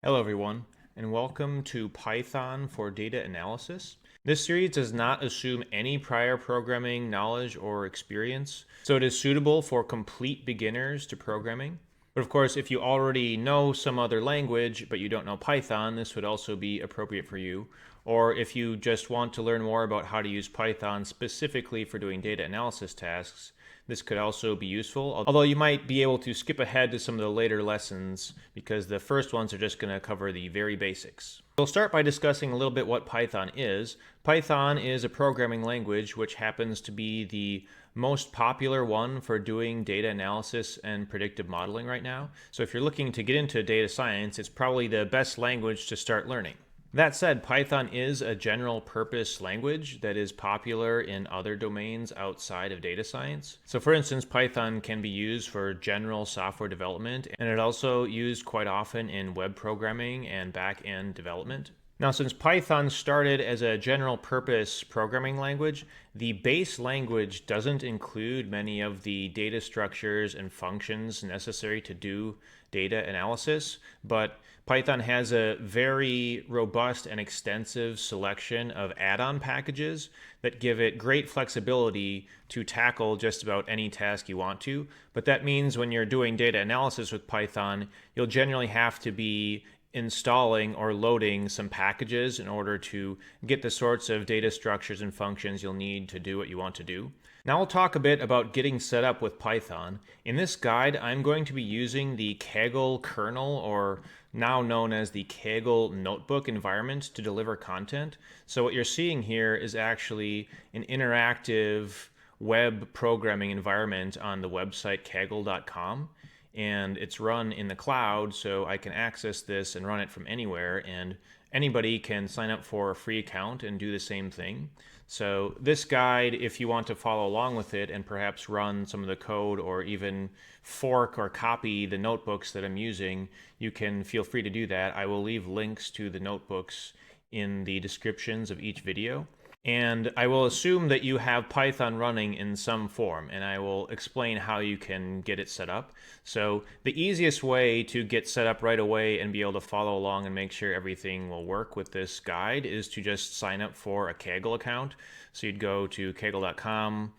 Hello everyone, and welcome to Python for Data Analysis. This series does not assume any prior programming knowledge or experience, so it is suitable for complete beginners to programming. But of course, if you already know some other language but you don't know Python, this would also be appropriate for you. Or if you just want to learn more about how to use Python specifically for doing data analysis tasks, this could also be useful, although you might be able to skip ahead to some of the later lessons because the first ones are just going to cover the very basics. We'll start by discussing a little bit what Python is. Python is a programming language which happens to be the most popular one for doing data analysis and predictive modeling right now. So if you're looking to get into data science, it's probably the best language to start learning. That said, Python is a general purpose language that is popular in other domains outside of data science. So for instance, Python can be used for general software development, and it also used quite often in web programming and back-end development. Now, since Python started as a general purpose programming language, the base language doesn't include many of the data structures and functions necessary to do data analysis, but Python has a very robust and extensive selection of add-on packages that give it great flexibility to tackle just about any task you want to. But that means when you're doing data analysis with Python, you'll generally have to be installing or loading some packages in order to get the sorts of data structures and functions you'll need to do what you want to do. Now we'll talk a bit about getting set up with Python. In this guide, I'm going to be using the Kaggle kernel, or now known as the Cagle Notebook environment, to deliver content. So what you're seeing here is actually an interactive web programming environment on the website kaggle.com. And it's run in the cloud, so I can access this and run it from anywhere, and anybody can sign up for a free account and do the same thing. So this guide, if you want to follow along with it and perhaps run some of the code or even fork or copy the notebooks that I'm using, you can feel free to do that. I will leave links to the notebooks in the descriptions of each video. And I will assume that you have Python running in some form, and I will explain how you can get it set up. So the easiest way to get set up right away and be able to follow along and make sure everything will work with this guide is to just sign up for a Kaggle account. So you'd go to kaggle.com,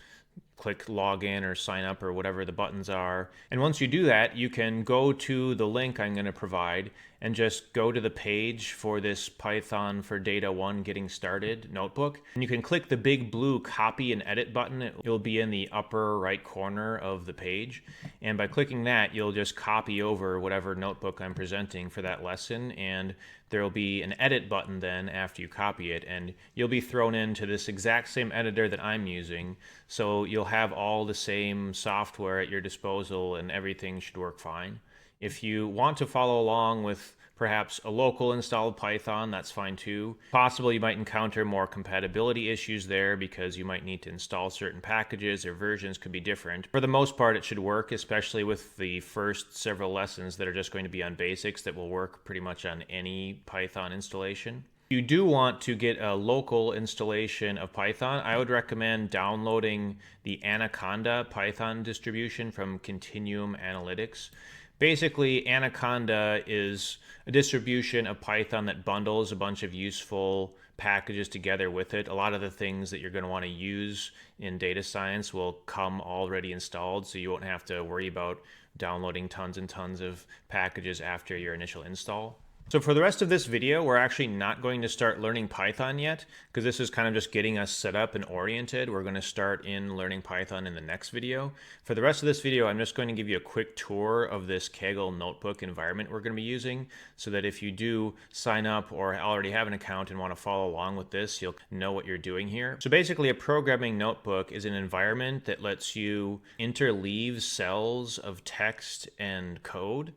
click login or sign up or whatever the buttons are. And once you do that, you can go to the link I'm going to provide and just go to the page for this Python for Data 1 Getting Started notebook. And you can click the big blue copy and edit button. It'll be in the upper right corner of the page. And by clicking that, you'll just copy over whatever notebook I'm presenting for that lesson, and there will be an edit button then after you copy it, and you'll be thrown into this exact same editor that I'm using. So you'll have all the same software at your disposal and everything should work fine. If you want to follow along with perhaps a local installed Python, that's fine too. Possibly you might encounter more compatibility issues there because you might need to install certain packages or versions could be different. For the most part, it should work, especially with the first several lessons that are just going to be on basics that will work pretty much on any Python installation. If you do want to get a local installation of Python, I would recommend downloading the Anaconda Python distribution from Continuum Analytics. Basically, Anaconda is a distribution of Python that bundles a bunch of useful packages together with it. A lot of the things that you're going to want to use in data science will come already installed, so you won't have to worry about downloading tons and tons of packages after your initial install. So for the rest of this video, we're actually not going to start learning Python yet, because this is kind of just getting us set up and oriented. We're going to start in learning Python in the next video. For the rest of this video, I'm just going to give you a quick tour of this Kaggle Notebook environment we're going to be using, so that if you do sign up or already have an account and want to follow along with this, you'll know what you're doing here. So basically, a programming notebook is an environment that lets you interleave cells of text and code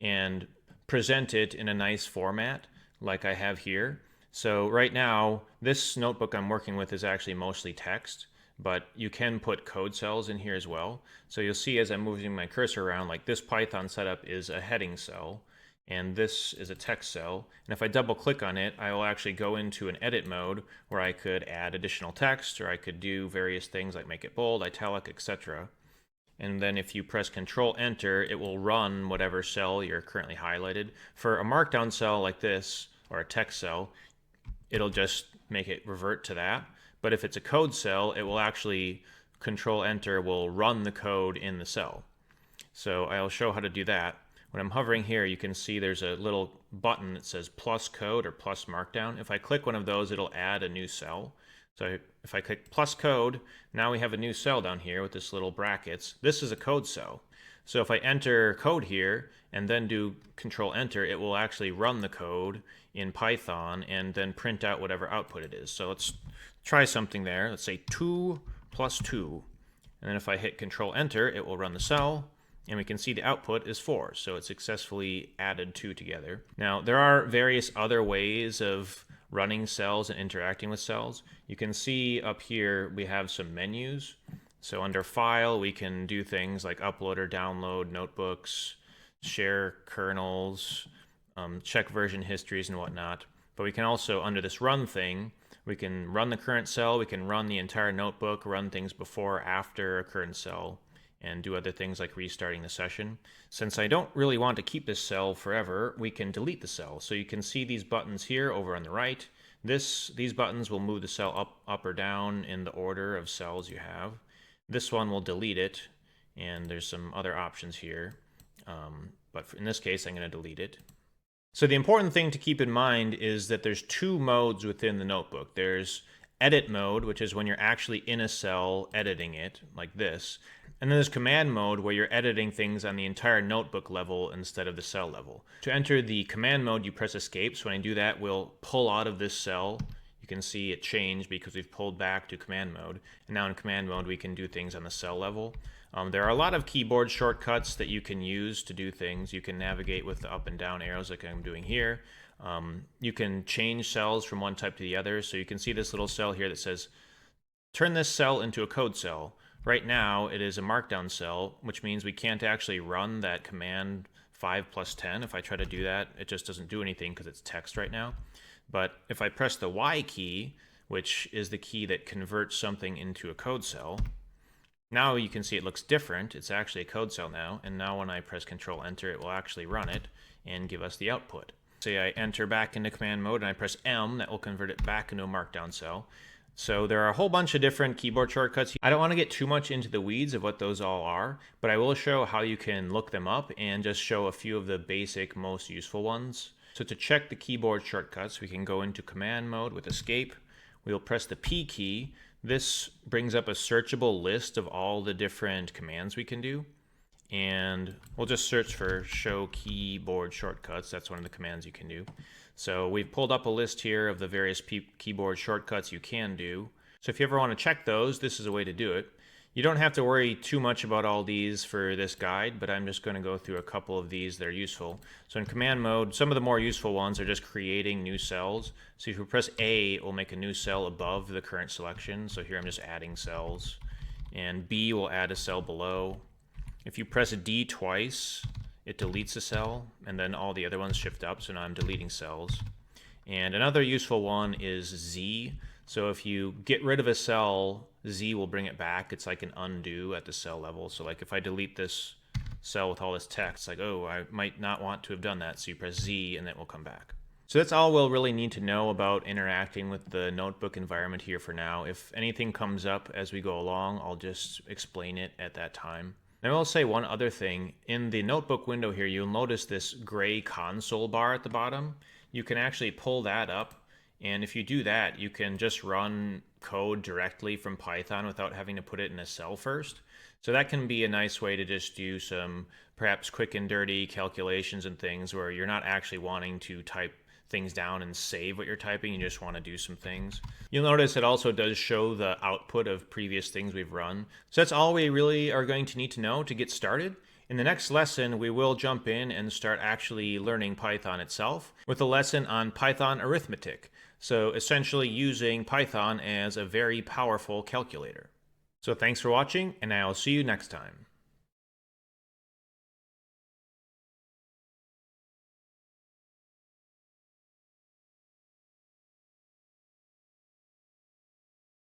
and present it in a nice format like I have here. So right now, this notebook I'm working with is actually mostly text, but you can put code cells in here as well. So you'll see as I'm moving my cursor around, like this Python setup is a heading cell, and this is a text cell. And if I double click on it, I will actually go into an edit mode where I could add additional text, or I could do various things like make it bold, italic, etc. and then if you press Control Enter, it will run whatever cell you're currently highlighted. For a markdown cell like this, or a text cell, it'll just make it revert to that. But if it's a code cell, it will actually Control Enter will run the code in the cell. So I'll show how to do that. When I'm hovering here, you can see there's a little button that says plus code or plus markdown. If I click one of those, it'll add a new cell. So if I click plus code, now we have a new cell down here with this little brackets. This is a code cell. So if I enter code here and then do Control Enter, it will actually run the code in Python and then print out whatever output it is. So let's try something there. Let's say 2 plus 2. And then if I hit Control Enter, it will run the cell. And we can see the output is 4, so it successfully added 2 together. Now, there are various other ways of running cells and interacting with cells. You can see up here we have some menus. So under File, we can do things like upload or download notebooks, share kernels, check version histories and whatnot. But we can also, under this Run thing, we can run the current cell, we can run the entire notebook, run things before or after a current cell, and do other things like restarting the session. Since I don't really want to keep this cell forever, we can delete the cell. So you can see these buttons here over on the right. These buttons will move the cell up or down in the order of cells you have. This one will delete it, and there's some other options here. But in this case, I'm going to delete it. So the important thing to keep in mind is that there's 2 modes within the notebook. There's edit mode, which is when you're actually in a cell editing it, like this. And then there's command mode, where you're editing things on the entire notebook level instead of the cell level. To enter the command mode, you press escape. So when I do that, we'll pull out of this cell. You can see it changed because we've pulled back to command mode. And now in command mode, we can do things on the cell level. There are a lot of keyboard shortcuts that you can use to do things. You can navigate with the up and down arrows like I'm doing here. You can change cells from one type to the other. So you can see this little cell here that says, turn this cell into a code cell. Right now, it is a markdown cell, which means we can't actually run that command 5 plus 10. If I try to do that, it just doesn't do anything because it's text right now. But if I press the Y key, which is the key that converts something into a code cell, now you can see it looks different. It's actually a code cell now. And now when I press Control Enter, it will actually run it and give us the output. Say I enter back into command mode and I press M, that will convert it back into a markdown cell. So there are a whole bunch of different keyboard shortcuts. I don't want to get too much into the weeds of what those all are, but I will show how you can look them up and just show a few of the basic, most useful ones. So to check the keyboard shortcuts, we can go into command mode with escape. We'll press the P key. This brings up a searchable list of all the different commands we can do. And we'll just search for show keyboard shortcuts. That's one of the commands you can do. So we've pulled up a list here of the various keyboard shortcuts you can do. So if you ever want to check those, this is a way to do it. You don't have to worry too much about all these for this guide, but I'm just going to go through a couple of these that are useful. So in command mode, some of the more useful ones are just creating new cells. So if you press A, it will make a new cell above the current selection. So here I'm just adding cells. And B will add a cell below. If you press D twice, it deletes a cell, and then all the other ones shift up, so now I'm deleting cells. And another useful one is Z. So if you get rid of a cell, Z will bring it back. It's like an undo at the cell level. So like if I delete this cell with all this text, like, oh, I might not want to have done that, so you press Z and it will come back. So that's all we'll really need to know about interacting with the notebook environment here for now. If anything comes up as we go along, I'll just explain it at that time. I will say one other thing. In the notebook window here, you'll notice this gray console bar at the bottom. You can actually pull that up, and if you do that, you can just run code directly from Python without having to put it in a cell first. So that can be a nice way to just do some perhaps quick and dirty calculations and things where you're not actually wanting to type things down and save what you're typing. You just want to do some things. You'll notice it also does show the output of previous things we've run. So that's all we really are going to need to know to get started. In the next lesson, we will jump in and start actually learning Python itself with a lesson on Python arithmetic. So essentially using Python as a very powerful calculator. So thanks for watching, and I'll see you next time.